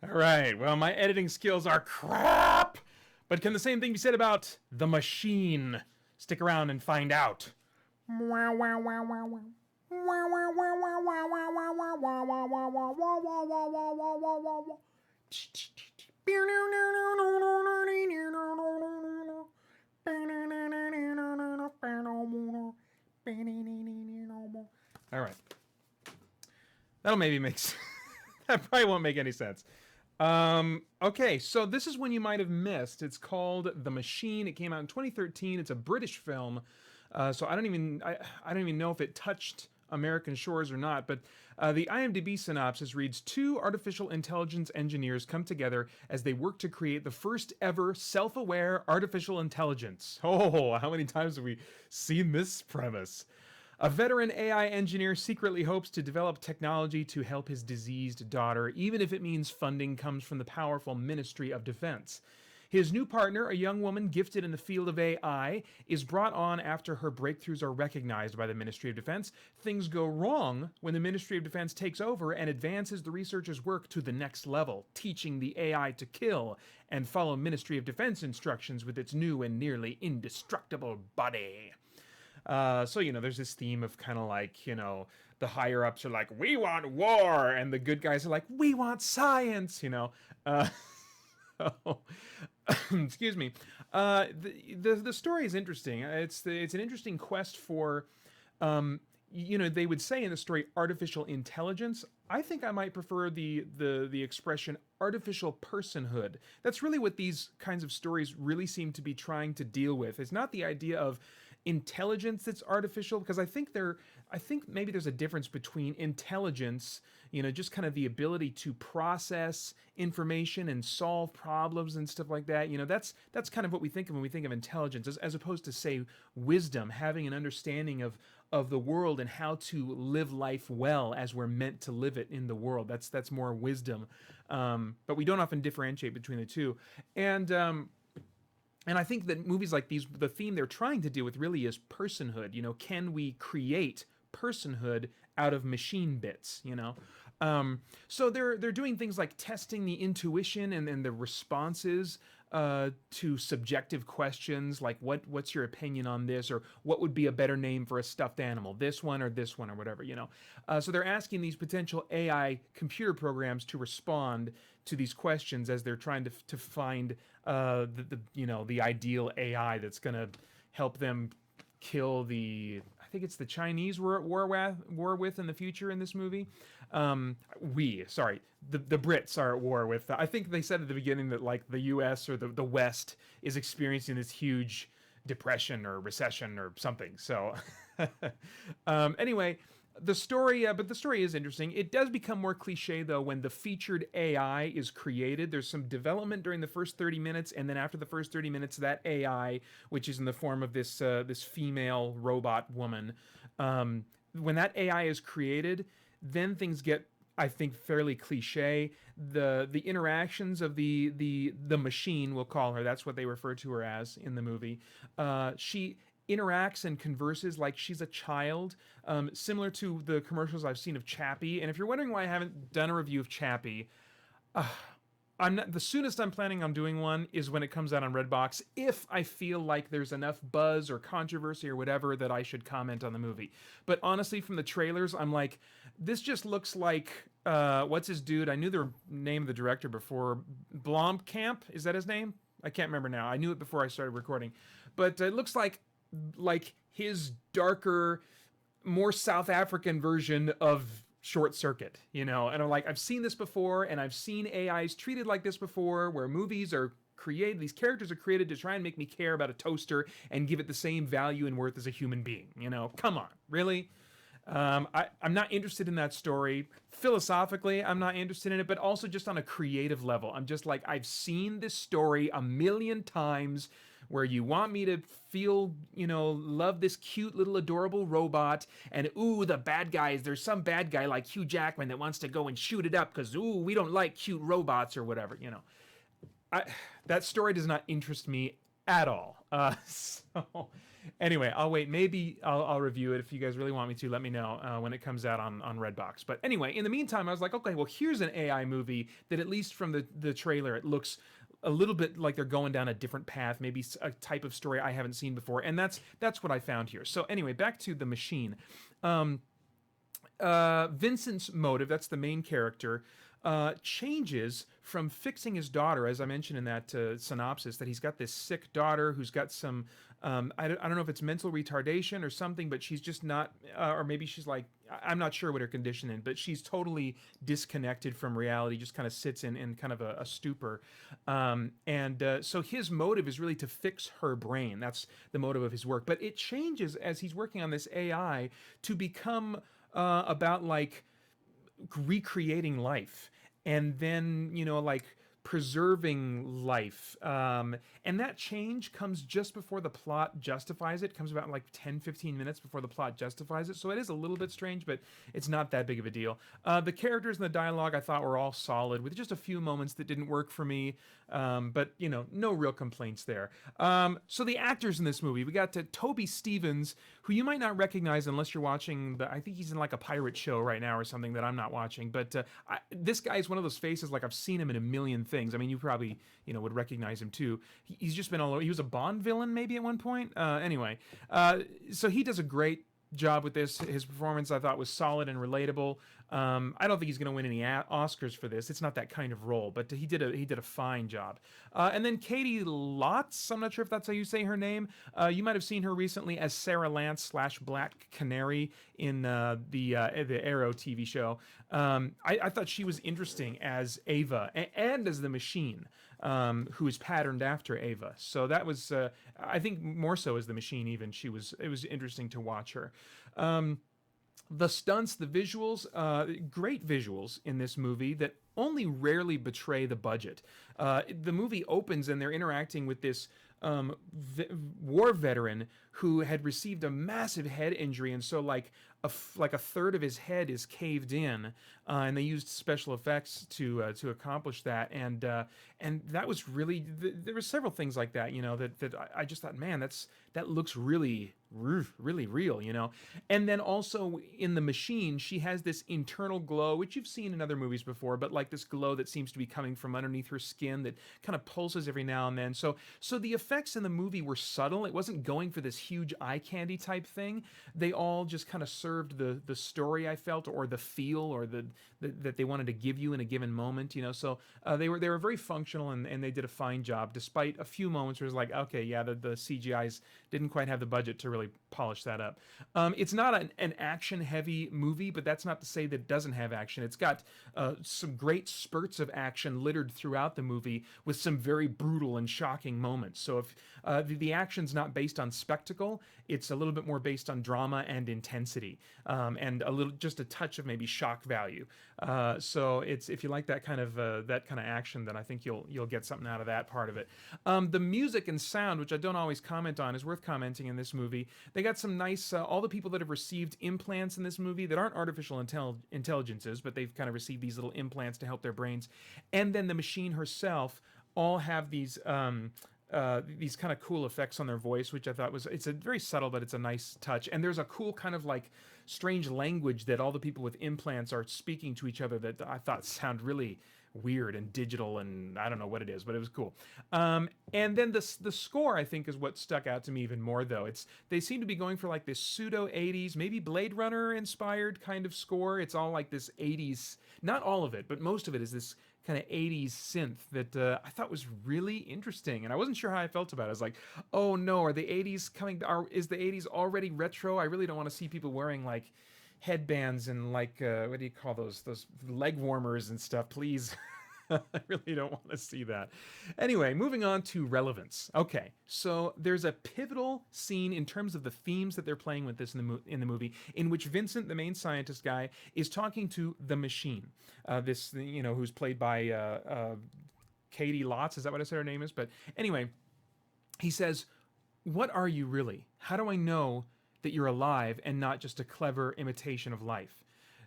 All right. Well, my editing skills are crap. But can the same thing be said about The Machine? Stick around and find out. All right. That'll maybe make sense. That probably won't make any sense. Okay, so this is one you might have missed. It's called The Machine. It came out in 2013. It's a British film, so I don't even know if it touched American shores or not. But the IMDb synopsis reads: two artificial intelligence engineers come together as they work to create the first ever self-aware artificial intelligence. Oh, how many times have we seen this premise? A veteran AI engineer secretly hopes to develop technology to help his diseased daughter, even if it means funding comes from the powerful Ministry of Defense. His new partner, a young woman gifted in the field of AI, is brought on after her breakthroughs are recognized by the Ministry of Defense. Things go wrong when the Ministry of Defense takes over and advances the researchers' work to the next level, teaching the AI to kill and follow Ministry of Defense instructions with its new and nearly indestructible body. So, there's this theme of kind of like, the higher ups are like, we want war, and the good guys are like, we want science, excuse me. The story is interesting. It's an interesting quest for, they would say in the story artificial intelligence. I think I might prefer the expression artificial personhood. That's really what these kinds of stories really seem to be trying to deal with. It's not the idea of intelligence that's artificial, because I think maybe there's a difference between intelligence, just kind of the ability to process information and solve problems and stuff like that. That's kind of what we think of when we think of intelligence, as opposed to, say, wisdom, having an understanding of the world and how to live life well as we're meant to live it in the world. That's more wisdom. But we don't often differentiate between the two. And I think that movies like these, the theme they're trying to deal with really is personhood. Can we create personhood out of machine bits? So they're doing things like testing the intuition and the responses to subjective questions, like what's your opinion on this, or what would be a better name for a stuffed animal, this one or whatever. So they're asking these potential AI computer programs to respond to these questions as they're trying to find the ideal AI that's going to help them kill I think it's the Chinese we're at war with in the future in this movie. The Brits are at war with. I think they said at the beginning that like the U.S. or the West is experiencing this huge depression or recession or something. So anyway. The story is interesting. It does become more cliche, though, when the featured AI is created. There's some development during the first 30 minutes, and then after the first 30 minutes, that AI, which is in the form of this female robot woman, when that AI is created, then things get, I think, fairly cliche. The interactions of the machine, we'll call her, that's what they refer to her as in the movie. She interacts and converses like she's a child, similar to the commercials I've seen of Chappie. And if you're wondering why I haven't done a review of Chappie, the soonest I'm planning on doing one is when it comes out on Redbox, if I feel like there's enough buzz or controversy or whatever that I should comment on the movie. But honestly, from the trailers, I'm like, this just looks like, what's his dude? I knew the name of the director before. Blomkamp? Is that his name? I can't remember now. I knew it before I started recording. But it looks like his darker, more South African version of Short Circuit, and I'm like, I've seen this before, and I've seen AIs treated like this before, where movies are created, these characters are created to try and make me care about a toaster and give it the same value and worth as a human being. Come on, really? I'm not interested in that story. Philosophically, I'm not interested in it, but also just on a creative level. I'm just like, I've seen this story a million times where you want me to feel, love this cute little adorable robot, and ooh, the bad guys, there's some bad guy like Hugh Jackman that wants to go and shoot it up because, ooh, we don't like cute robots or whatever, That story does not interest me at all. So Anyway, I'll wait. Maybe I'll review it if you guys really want me to. Let me know when it comes out on Redbox. But anyway, in the meantime, I was like, okay, well, here's an AI movie that at least from the trailer, it looks a little bit like they're going down a different path, maybe a type of story I haven't seen before, and that's what I found here. So anyway, back to The Machine. Vincent's motive, that's the main character, changes from fixing his daughter, as I mentioned in that synopsis, that he's got this sick daughter who's got some, I don't know if it's mental retardation or something, but she's just not, or maybe she's like, I'm not sure what her condition is, but she's totally disconnected from reality, just kind of sits in kind of a stupor. So his motive is really to fix her brain. That's the motive of his work. But it changes as he's working on this AI to become about like recreating life and then like preserving life, and that change comes just before the plot justifies it. Comes about like 10-15 minutes before the plot justifies it, so it is a little bit strange, but it's not that big of a deal. The characters and the dialogue I thought were all solid, with just a few moments that didn't work for me, but no real complaints there. So the actors in this movie, we got Toby Stephens, who you might not recognize unless you're watching I think he's in like a pirate show right now or something that I'm not watching, but this guy's one of those faces, like I've seen him in a million things. I mean, you probably would recognize him too. He's just been all over. He was a Bond villain maybe at one point. Anyway, so he does a great job with this. His performance I thought was solid and relatable. I don't think he's going to win any Oscars for this. It's not that kind of role, but he did a fine job. And then Katie Lotz, I'm not sure if that's how you say her name. You might have seen her recently as Sarah Lance / Black Canary in the Arrow TV show. I thought she was interesting as Ava and as the Machine, who is patterned after Ava. So that was, I think, more so as the Machine. Even it was interesting to watch her. The stunts, the visuals, great visuals in this movie that only rarely betray the budget. The movie opens and they're interacting with this war veteran who had received a massive head injury, and so like a third of his head is caved in, and they used special effects to accomplish that, and that was really there were several things like that, that I just thought, man, that looks really real, and then also in The Machine, she has this internal glow, which you've seen in other movies before, but like this glow that seems to be coming from underneath her skin that kind of pulses every now and then. So the effects in the movie were subtle. It wasn't going for this huge eye candy type thing. They all just kind of served the story, I felt, or the feel, or that they wanted to give you in a given moment. So they were very functional, and they did a fine job, despite a few moments where it was like, okay, yeah, the CGIs didn't quite have the budget to really polish that up. It's not an action heavy movie, but that's not to say that it doesn't have action. It's got some great spurts of action littered throughout the movie, with some very brutal and shocking moments. So if the action's not based on spectacle, it's a little bit more based on drama and intensity, and just a touch of maybe shock value. So it's, if you like that kind of action, then I think you'll get something out of that part of it. The music and sound, which I don't always comment on, is worth commenting in this movie. They got some nice, all the people that have received implants in this movie that aren't artificial intelligences, but they've kind of received these little implants to help their brains, and then the Machine herself, all have these kind of cool effects on their voice, which I thought it's a very subtle, but it's a nice touch. And there's a cool kind of like strange language that all the people with implants are speaking to each other that I thought sound really weird and digital, and I don't know what it is, but it was cool. And then the score, I think, is what stuck out to me even more, though. They seem to be going for like this pseudo 80s, maybe Blade Runner inspired kind of score. It's all like this 80s, not all of it, but most of it is this kind of 80s synth that I thought was really interesting, and I wasn't sure how I felt about it. I was like, oh no, are the 80s coming? Is the 80s already retro? I really don't want to see people wearing like headbands and like what do you call those leg warmers and stuff, please. I really don't want to see that. Anyway, moving on to relevance. Okay, so there's a pivotal scene in terms of the themes that they're playing with this in the movie, in which Vincent, the main scientist guy, is talking to the Machine. Who's played by Katie Lotz. Is that what I said her name is? But anyway, he says, "What are you really? How do I know that you're alive and not just a clever imitation of life?"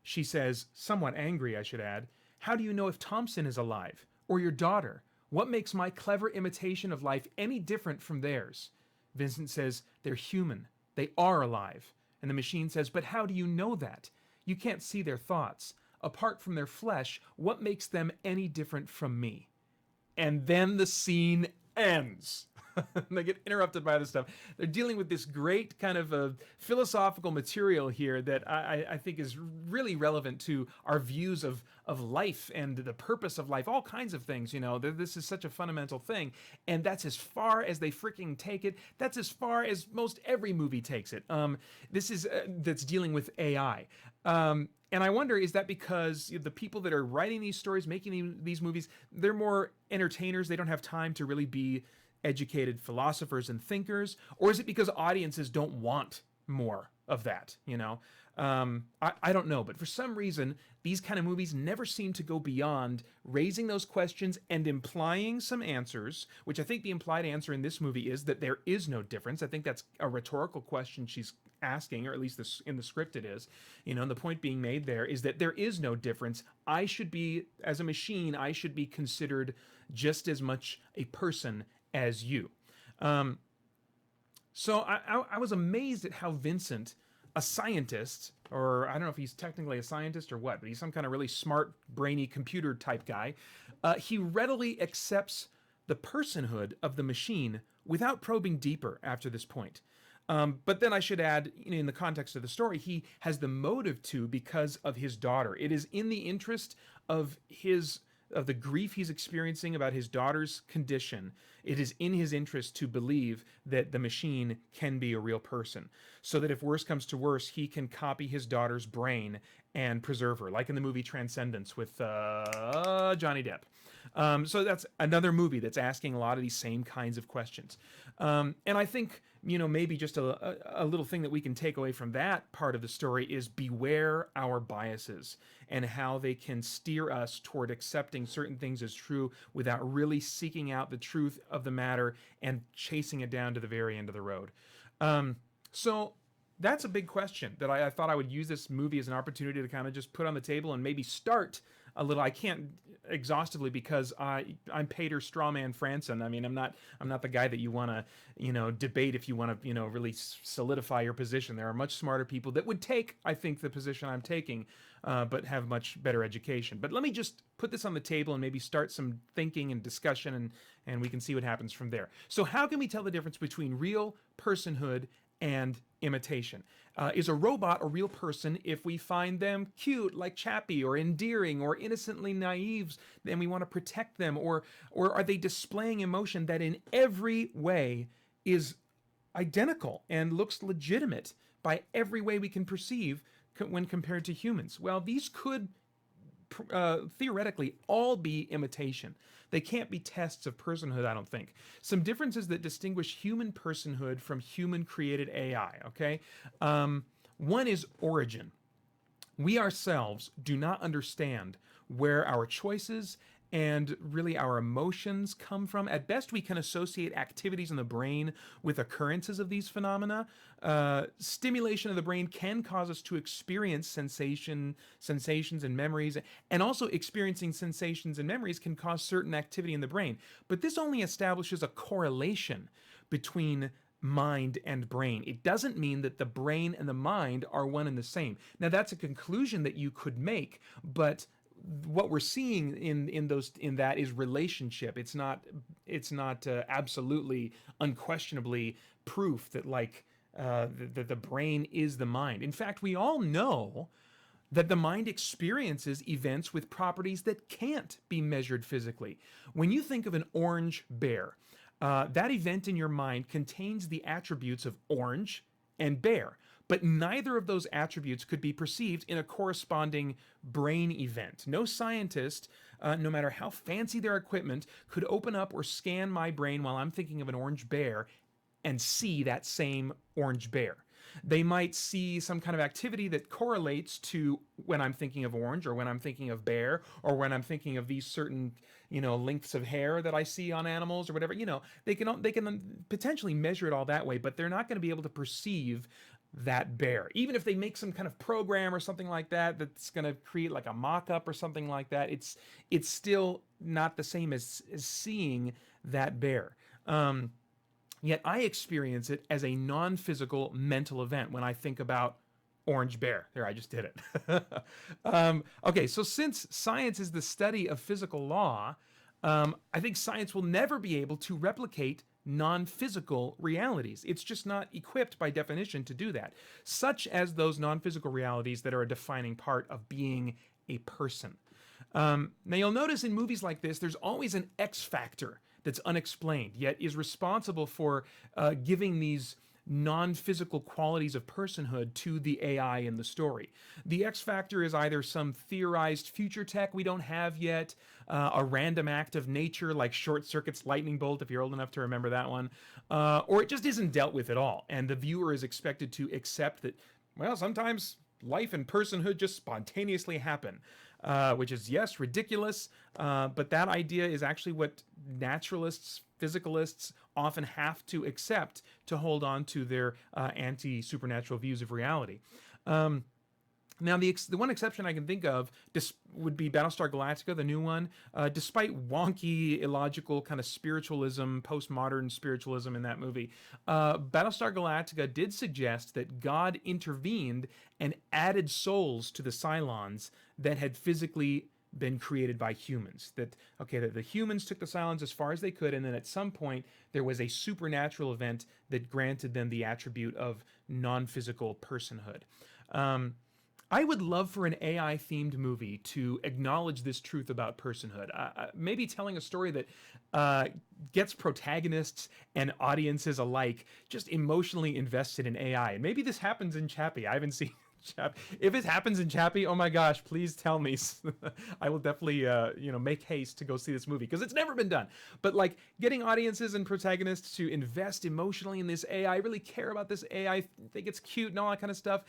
She says, somewhat angry, I should add, "How do you know if Thompson is alive? Or your daughter? What makes my clever imitation of life any different from theirs?" Vincent says, they're human. They are alive. And the machine says, but how do you know that? You can't see their thoughts. Apart from their flesh, what makes them any different from me? And then the scene ends. They get interrupted by this stuff. They're dealing with this great kind of philosophical material here that I think is really relevant to our views of life and the purpose of life, all kinds of things. You know, this is such a fundamental thing, and that's as far as they freaking take it. That's as far as most every movie takes it. This is that's dealing with AI. And I wonder, is that because the people that are writing these stories, making these movies, they're more entertainers? They don't have time to really be educated philosophers and thinkers? Or is it because audiences don't want more of that, you know? I don't know, but for some reason, these kind of movies never seem to go beyond raising those questions and implying some answers, which I think the implied answer in this movie is that there is no difference. I think that's a rhetorical question she's asking, or at least this, in the script it is. You know, and the point being made there is that there is no difference. I should be, as a machine, I should be considered just as much a person as you. So I was amazed at how Vincent, a scientist, or I don't know if he's technically a scientist or what, but he's some kind of really smart, brainy computer type guy. He readily accepts the personhood of the machine without probing deeper after this point. But then I should add, in the context of the story, he has the motive to because of his daughter. It is in the interest of the grief he's experiencing about his daughter's condition. It is in his interest to believe that the machine can be a real person, so that if worse comes to worse, he can copy his daughter's brain and preserve her, like in the movie Transcendence with Johnny Depp. So that's another movie that's asking a lot of these same kinds of questions. And I think, maybe just a little thing that we can take away from that part of the story is beware our biases and how they can steer us toward accepting certain things as true without really seeking out the truth of the matter and chasing it down to the very end of the road. So that's a big question that I thought I would use this movie as an opportunity to kind of just put on the table and maybe start a little. I can't exhaustively because I'm Peter Strawman Franson. I mean, I'm not the guy that you want to debate if you want to really solidify your position. There are much smarter people that would take, I think, the position I'm taking, but have much better education. But let me just put this on the table and maybe start some thinking and discussion, and we can see what happens from there. So how can we tell the difference between real personhood and imitation? Is a robot a real person if we find them cute, like Chappie, or endearing, or innocently naive, then we want to protect them? Or are they displaying emotion that in every way is identical and looks legitimate by every way we can perceive when compared to humans? Well, these could theoretically all be imitation. They can't be tests of personhood, I don't think. Some differences that distinguish human personhood from human created AI, okay? One is origin. We ourselves do not understand where our choices and really our emotions come from. At best, we can associate activities in the brain with occurrences of these phenomena. Stimulation of the brain can cause us to experience sensations and memories, and also experiencing sensations and memories can cause certain activity in the brain. But this only establishes a correlation between mind and brain. It doesn't mean that the brain and the mind are one and the same. Now, that's a conclusion that you could make, but what we're seeing in that is relationship. It's not absolutely unquestionably proof that the brain is the mind. In fact, we all know that the mind experiences events with properties that can't be measured physically. When you think of an orange bear, that event in your mind contains the attributes of orange and bear, but neither of those attributes could be perceived in a corresponding brain event. No scientist, no matter how fancy their equipment, could open up or scan my brain while I'm thinking of an orange bear and see that same orange bear. They might see some kind of activity that correlates to when I'm thinking of orange, or when I'm thinking of bear, or when I'm thinking of these certain, lengths of hair that I see on animals or whatever. They can potentially measure it all that way, but they're not going to be able to perceive that bear. Even if they make some kind of program or something like that that's going to create like a mock-up or something like that, it's still not the same as seeing that bear. Yet I experience it as a non-physical mental event when I think about Orange Bear. There, I just did it. Okay, so since science is the study of physical law, I think science will never be able to replicate non-physical realities. It's just not equipped by definition to do that, such as those non-physical realities that are a defining part of being a person. Now you'll notice in movies like this, there's always an X factor that's unexplained, yet is responsible for giving these non-physical qualities of personhood to the AI in the story. The X factor is either some theorized future tech we don't have yet, a random act of nature like short circuit's lightning bolt, if you're old enough to remember that one, or it just isn't dealt with at all, and the viewer is expected to accept that, well, sometimes life and personhood just spontaneously happen. Which is, yes, ridiculous, but that idea is actually what naturalists, physicalists often have to accept to hold on to their anti-supernatural views of reality. Now, the one exception I can think of would be Battlestar Galactica, the new one. Despite wonky, illogical kind of spiritualism, postmodern spiritualism in that movie, Battlestar Galactica did suggest that God intervened and added souls to the Cylons that had physically been created by humans. That, okay, that the humans took the Cylons as far as they could, and then at some point there was a supernatural event that granted them the attribute of non-physical personhood. I would love for an AI-themed movie to acknowledge this truth about personhood. Maybe telling a story that gets protagonists and audiences alike just emotionally invested in AI. And maybe this happens in Chappie. I haven't seen Chappie. If it happens in Chappie, oh my gosh, please tell me. I will definitely, make haste to go see this movie because it's never been done. But like getting audiences and protagonists to invest emotionally in this AI, really care about this AI, think it's cute and all that kind of stuff,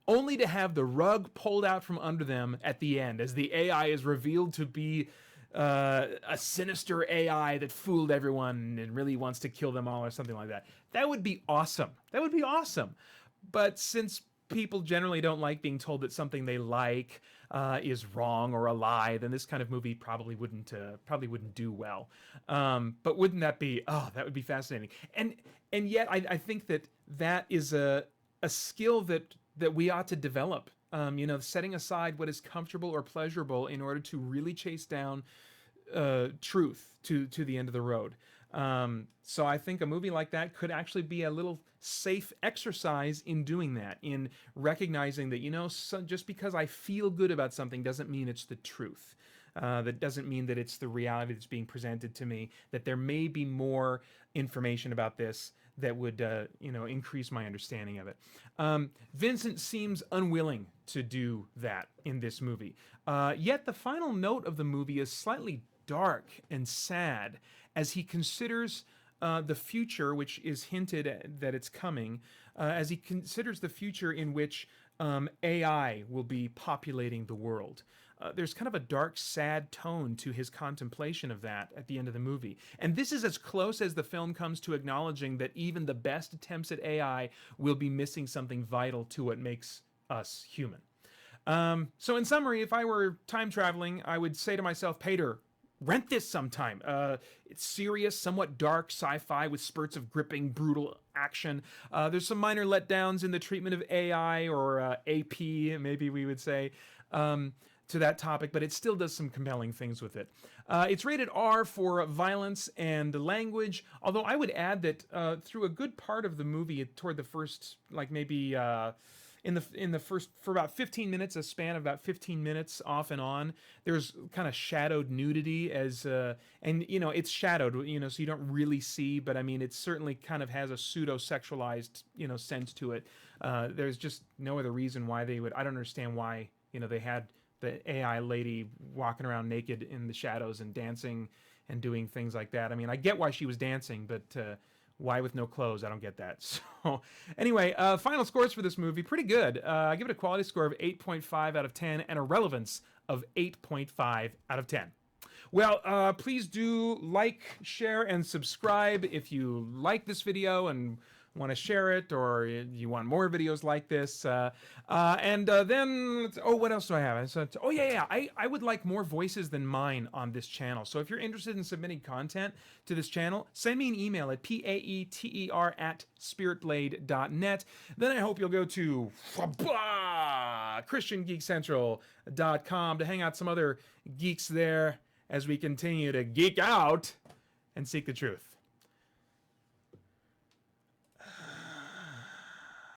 only to have the rug pulled out from under them at the end as the AI is revealed to be a sinister AI that fooled everyone and really wants to kill them all or something like that. That would be awesome. That would be awesome. But since people generally don't like being told that something they like is wrong or a lie, then this kind of movie probably wouldn't do well. But wouldn't that be? Oh, that would be fascinating. And yet I think that is a skill that we ought to develop. Setting aside what is comfortable or pleasurable in order to really chase down truth to the end of the road. So I think a movie like that could actually be a little safe exercise in doing that, in recognizing that, just because I feel good about something doesn't mean it's the truth. That doesn't mean that it's the reality that's being presented to me, that there may be more information about this that would, increase my understanding of it. Vincent seems unwilling to do that in this movie. Yet the final note of the movie is slightly dark and sad as he considers the future, which is hinted at, that it's coming, as he considers the future in which AI will be populating the world. There's kind of a dark, sad tone to his contemplation of that at the end of the movie. And this is as close as the film comes to acknowledging that even the best attempts at AI will be missing something vital to what makes us human. So in summary, if I were time traveling, I would say to myself, Peter, rent this sometime. It's serious, somewhat dark sci-fi with spurts of gripping, brutal action. There's some minor letdowns in the treatment of AI, or AP, maybe we would say, to that topic, but it still does some compelling things with it. It's rated R for violence and language, although I would add that through a good part of the movie, toward the first, maybe in the first, for about 15 minutes, a span of about 15 minutes off and on, there's kind of shadowed nudity as and it's shadowed, so you don't really see, but I mean it certainly kind of has a pseudo sexualized sense to it. There's just no other reason why they would. I don't understand why they had the AI lady walking around naked in the shadows and dancing and doing things like that. I mean, I get why she was dancing, but why with no clothes? I don't get that. So anyway, final scores for this movie, pretty good. I give it a quality score of 8.5 out of 10 and a relevance of 8.5 out of 10. Well, please do like, share, and subscribe if you like this video and want to share it, or you want more videos like this. Then, oh, what else do I have? Oh, yeah. I would like more voices than mine on this channel. So if you're interested in submitting content to this channel, send me an email at paeter@spiritblade.net. Then I hope you'll go to ChristianGeekCentral.com to hang out some other geeks there as we continue to geek out and seek the truth.